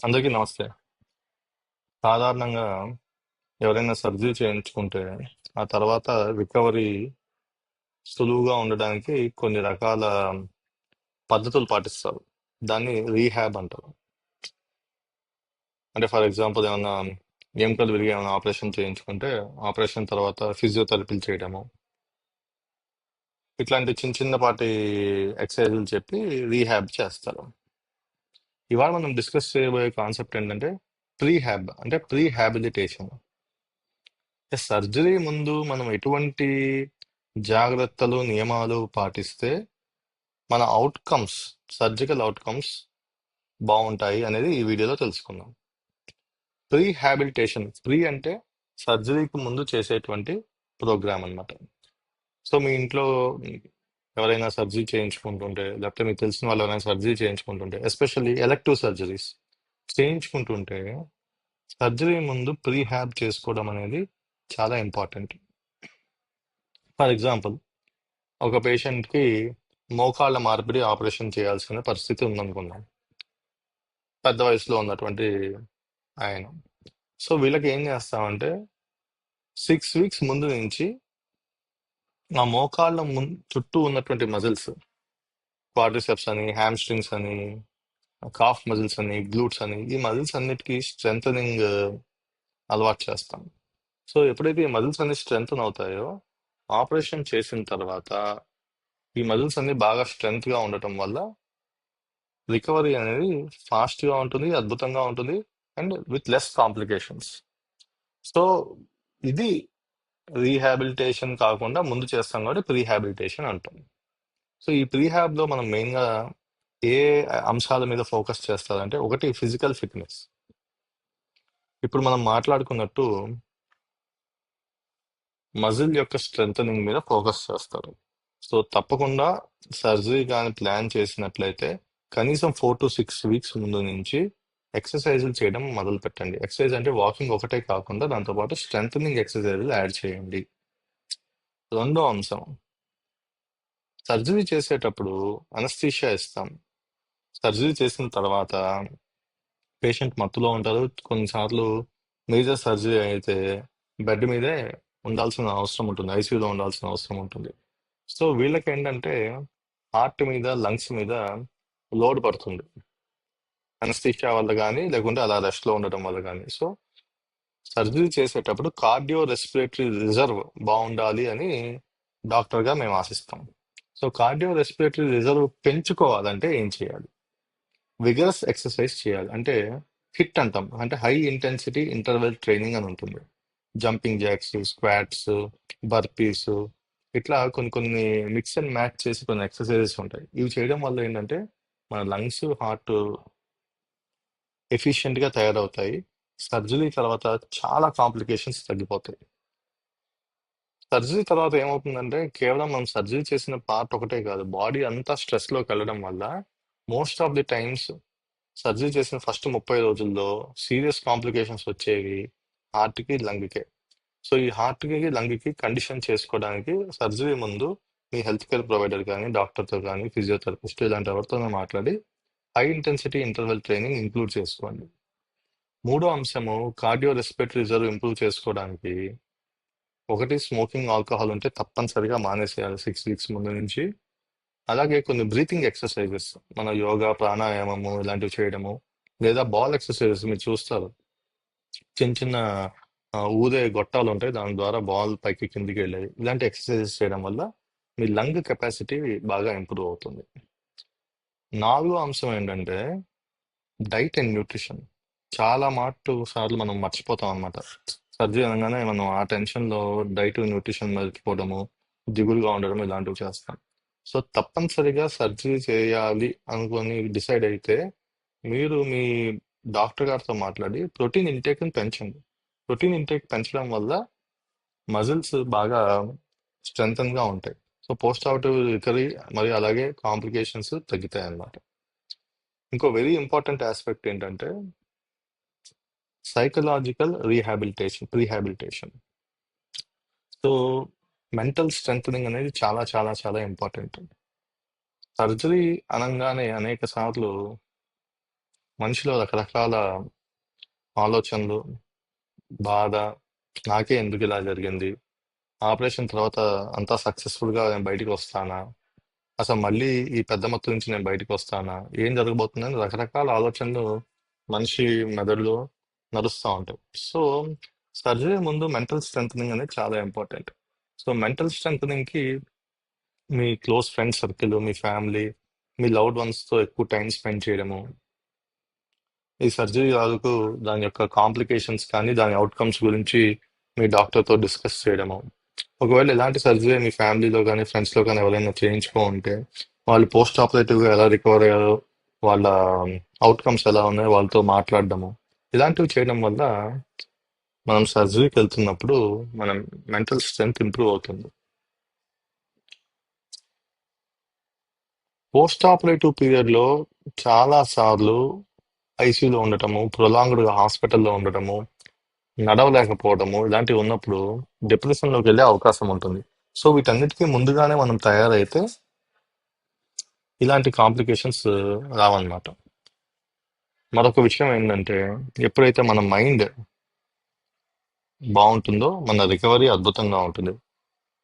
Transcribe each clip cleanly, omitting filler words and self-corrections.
అందరికీ నమస్తే. సాధారణంగా ఎవరైనా సర్జరీ చేయించుకుంటే ఆ తర్వాత రికవరీ సులువుగా ఉండడానికి కొన్ని రకాల పద్ధతులు పాటిస్తారు. దాన్ని రీహాబ్ అంటారు. అంటే ఫర్ ఎగ్జాంపుల్ ఏమన్నా ఎముకలు విరిగి ఏమైనా ఆపరేషన్ చేయించుకుంటే ఆపరేషన్ తర్వాత ఫిజియోథెరపీలు చేయడము, ఇట్లాంటి చిన్న చిన్నపాటి ఎక్సర్సైజులు చెప్పి రీహాబ్ చేస్తారు. ఇవాళ మనం డిస్కస్ చేయబోయే కాన్సెప్ట్ ఏంటంటే ప్రీహాబ్, అంటే ప్రీహాబిలిటేషన్. సర్జరీ ముందు మనం ఎటువంటి జాగ్రత్తలు నియమాలు పాటిస్తే మన అవుట్కమ్స్, సర్జికల్ అవుట్కమ్స్ బాగుంటాయి అనేది ఈ వీడియోలో తెలుసుకుందాం. ప్రీహాబిలిటేషన్, ప్రీ అంటే సర్జరీకి ముందు చేసేటువంటి ప్రోగ్రామ్ అన్నమాట. సో మీ ఇంట్లో ఎవరైనా సర్జరీ చేయించుకుంటుంటే, లేకపోతే మీకు తెలిసిన వాళ్ళు ఎవరైనా సర్జరీ చేయించుకుంటుంటే, ఎస్పెషల్లీ ఎలెక్టివ్ సర్జరీస్ చేయించుకుంటుంటే సర్జరీ ముందు ప్రీహాబ్ చేసుకోవడం అనేది చాలా ఇంపార్టెంట్. ఫర్ ఎగ్జాంపుల్, ఒక పేషెంట్కి మోకాళ్ళ మార్పిడి ఆపరేషన్ చేయాల్సిన పరిస్థితి ఉందనుకుందాం, పెద్ద వయసులో ఉన్నటువంటి ఆయన. సో వీళ్ళకి ఏం చేస్తామంటే 6 వీక్స్ ముందు నుంచి ఆ మోకాళ్ళ చుట్టూ ఉన్నటువంటి మజిల్స్, క్వాడ్రిసెప్స్ అని, హ్యామ్స్ట్రింగ్స్ అని, కాఫ్ మజిల్స్ అని, గ్లూట్స్ అని, ఈ మజిల్స్ అన్నిటికీ స్ట్రెంథనింగ్ అలవాటు చేస్తాం. సో ఎప్పుడైతే ఈ మజిల్స్ అన్ని స్ట్రెంథన్ అవుతాయో, ఆపరేషన్ చేసిన తర్వాత ఈ మజిల్స్ అన్ని బాగా స్ట్రెంగ్త్ గా ఉండటం వల్ల రికవరీ అనేది ఫాస్ట్ గా ఉంటుంది, అద్భుతంగా ఉంటుంది, and with less complications. So ఇది రీహాబిలిటేషన్ కాకుండా ముందు చేస్తాం కాబట్టి ప్రీహాబిలిటేషన్ అంటాం. సో ఈ ప్రీహాబ్ లో మనం మెయిన్ గా ఏ అంశాల మీద ఫోకస్ చేస్తారంటే, ఒకటి ఫిజికల్ ఫిట్నెస్. ఇప్పుడు మనం మాట్లాడుకున్నట్టు మజిల్ యొక్క స్ట్రెంథనింగ్ మీద ఫోకస్ చేస్తారు. సో తప్పకుండా సర్జరీ కానీ ప్లాన్ చేసినట్లయితే కనీసం 4 to 6 వీక్స్ ముందు నుంచి ఎక్సర్సైజులు చేయడం మొదలు పెట్టండి. ఎక్సర్సైజ్ అంటే వాకింగ్ ఒకటే కాకుండా దాంతోపాటు స్ట్రెంథనింగ్ ఎక్సర్సైజులు యాడ్ చేయండి. రెండో అంశం, సర్జరీ చేసేటప్పుడు అనస్థీషియా ఇస్తాం. సర్జరీ చేసిన తర్వాత పేషెంట్ మత్తులో ఉంటారు. కొన్నిసార్లు మేజర్ సర్జరీ అయితే బెడ్ మీదే ఉండాల్సిన అవసరం ఉంటుంది, ఐసీయూలో ఉండాల్సిన అవసరం ఉంటుంది. సో వీళ్ళకి ఏంటంటే హార్ట్ మీద, లంగ్స్ మీద లోడ్ పడుతుంది అనస్థీషియా వల్ల కానీ, లేకుంటే అలా రెస్ట్ లో ఉండటం వల్ల కానీ. సో సర్జరీ చేసేటప్పుడు కార్డియో రెస్పిరేటరీ రిజర్వ్ బాగుండాలి అని డాక్టర్గా మేము ఆశిస్తాం. సో కార్డియో రెస్పిరేటరీ రిజర్వ్ పెంచుకోవాలంటే ఏం చేయాలి? విగరస్ ఎక్సర్సైజ్ చేయాలి. అంటే హిట్ అంటాం, అంటే హై ఇంటెన్సిటీ ఇంటర్వెల్ ట్రైనింగ్ అని ఉంటుంది. జంపింగ్ జాక్స్, స్క్వాట్స్, బర్పీస్, ఇట్లా కొన్ని కొన్ని మిక్స్ అండ్ మ్యాచ్ చేసి కొన్ని ఎక్సర్సైజెస్ ఉంటాయి. ఇవి చేయడం వల్ల ఏంటంటే మన లంగ్స్, హార్ట్ ఎఫిషియెంట్ గా తయారవుతాయి. సర్జరీ తర్వాత చాలా కాంప్లికేషన్స్ తగ్గిపోతాయి. సర్జరీ తర్వాత ఏమవుతుందంటే కేవలం మనం సర్జరీ చేసిన పార్ట్ ఒకటే కాదు, బాడీ అంతా స్ట్రెస్ లోకి వెళ్ళడం వల్ల most of the times surgery చేసిన ఫస్ట్ 30 రోజుల్లో సీరియస్ కాంప్లికేషన్స్ వచ్చేవి హార్ట్కి, లంగ్కి. సో ఈ హార్ట్కి, లంగ్కి కండిషన్ చేసుకోవడానికి సర్జరీ ముందు మీ హెల్త్ కేర్ ప్రొవైడర్ కానీ, డాక్టర్తో కానీ, ఫిజియోథెరపిస్ట్ ఇలాంటి ఎవరితో మాట్లాడి high intensity interval training include చేసుకోండి. మూడో అంశము, కార్డియో రెస్పిరేటరీ రిజర్వ్ ఇంప్రూవ్ చేసుకోవడానికి ఒకటి స్మోకింగ్, ఆల్కహాల్ ఉంటే తప్పనిసరిగా మానేసేయాలి 6 వీక్స్ ముందు నుంచి. అలాగే కొన్ని బ్రీతింగ్ ఎక్సర్సైజెస్, మన యోగా, ప్రాణాయామము ఇలాంటివి చేయడము, లేదా బాల్ ఎక్సర్సైజెస్ మీరు చూస్తారు, చిన్న చిన్న ఊదే గొట్టాలు ఉంటాయి, దాని ద్వారా బాల్ పైకి కిందికి వెళ్ళేది. ఇలాంటి ఎక్సర్సైజెస్ చేయడం వల్ల మీ లంగ్ కెపాసిటీ బాగా ఇంప్రూవ్ అవుతుంది. నాలుగో అంశం ఏంటంటే డైట్ అండ్ న్యూట్రిషన్. చాలా సార్లు మనం మర్చిపోతాం అనమాట. సర్జరీ అనగానే మనం ఆ టెన్షన్ లో డైట్, న్యూట్రిషన్ మర్చిపోవడము, దిగులుగా ఉండడం ఇలాంటివి చేస్తాం. సో తప్పనిసరిగా సర్జరీ చేయాలి అనుకొని డిసైడ్ అయితే మీరు మీ డాక్టర్ గారితో మాట్లాడి ప్రోటీన్ ఇంటేక్ పెంచండి. ప్రోటీన్ ఇంటేక్ పెంచడం వల్ల మజిల్స్ బాగా స్ట్రెంగ్తన్ గా ఉంటాయి. సో పోస్ట్ ఆపరేటివ్ రికవరీ మరియు అలాగే కాంప్లికేషన్స్ తగ్గుతాయి అన్నమాట. ఇంకో వెరీ ఇంపార్టెంట్ ఆస్పెక్ట్ ఏంటంటే సైకలాజికల్ ప్రీహాబిలిటేషన్. సో మెంటల్ స్ట్రెంగ్ అనేది చాలా చాలా చాలా ఇంపార్టెంట్. సర్జరీ అనగానే అనేక సార్లు మనిషిలో రకరకాల ఆలోచనలు, బాధ, నాకే ఎందుకు ఇలా జరిగింది, ఆపరేషన్ తర్వాత అంతా సక్సెస్ఫుల్గా నేను బయటికి వస్తానా, అసలు మళ్ళీ ఈ పెద్ద మొత్తం నుంచి నేను బయటికి వస్తానా, ఏం జరగబోతుందని రకరకాల ఆలోచనలు మనిషి మెదడులో నడుస్తూ ఉంటాయి. సో సర్జరీ ముందు మెంటల్ స్ట్రెంగ్ అనేది చాలా ఇంపార్టెంట్. సో మెంటల్ స్ట్రెంగ్కి మీ క్లోజ్ ఫ్రెండ్ సర్కిల్, మీ ఫ్యామిలీ, మీ లవ్డ్ వన్స్తో ఎక్కువ టైం స్పెండ్ చేయడము, ఈ సర్జరీ వరకు దాని యొక్క కాంప్లికేషన్స్ కానీ దాని అవుట్కమ్స్ గురించి మీ డాక్టర్తో డిస్కస్ చేయడము. ఒకవేళ ఎలాంటి సర్జరీ మీ ఫ్యామిలీలో కానీ ఫ్రెండ్స్లో కానీ ఎవరైనా చేయించుకో ఉంటే వాళ్ళు పోస్ట్ ఆపరేటివ్గా ఎలా రికవర్ అయ్యారో, వాళ్ళ అవుట్కమ్స్ ఎలా ఉన్నాయో వాళ్ళతో మాట్లాడడము, ఇలాంటివి చేయడం వల్ల మనం సర్జరీకి వెళ్తున్నప్పుడు మనం మెంటల్ స్ట్రెంగ్త్ ఇంప్రూవ్ అవుతుంది. పోస్ట్ ఆపరేటివ్ పీరియడ్లో చాలా సార్లు ఐసీయూలో ఉండటము, ప్రొలాంగ్డ్గా హాస్పిటల్లో ఉండటము, నడవలేకపోవడము, ఇలాంటివి ఉన్నప్పుడు డిప్రెషన్లోకి వెళ్ళే అవకాశం ఉంటుంది. సో వీటన్నిటికీ ముందుగానే మనం తయారైతే ఇలాంటి కాంప్లికేషన్స్ రావన్నమాట. మరొక విషయం ఏంటంటే, ఎప్పుడైతే మన మైండ్ బాగుంటుందో మన రికవరీ అద్భుతంగా ఉంటుంది.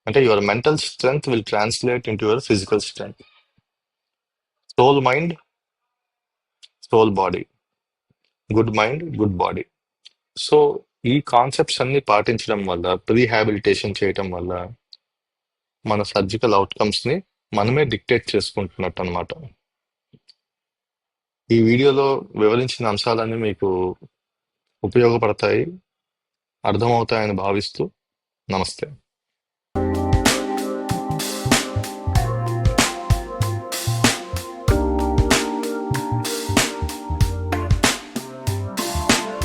అంటే your mental strength will translate into your physical strength. Soul mind, soul body, good mind, good body. So ఈ కాన్సెప్ట్స్ అన్ని పాటించడం వల్ల, ప్రీహాబిలిటేషన్ చేయటం వల్ల మన సర్జికల్ అవుట్కమ్స్ ని మనమే డిక్టేట్ చేసుకుంటున్నట్టు అనమాట. ఈ వీడియోలో వివరించిన అంశాలన్నీ మీకు ఉపయోగపడతాయి, అర్థమవుతాయని భావిస్తూ నమస్తే.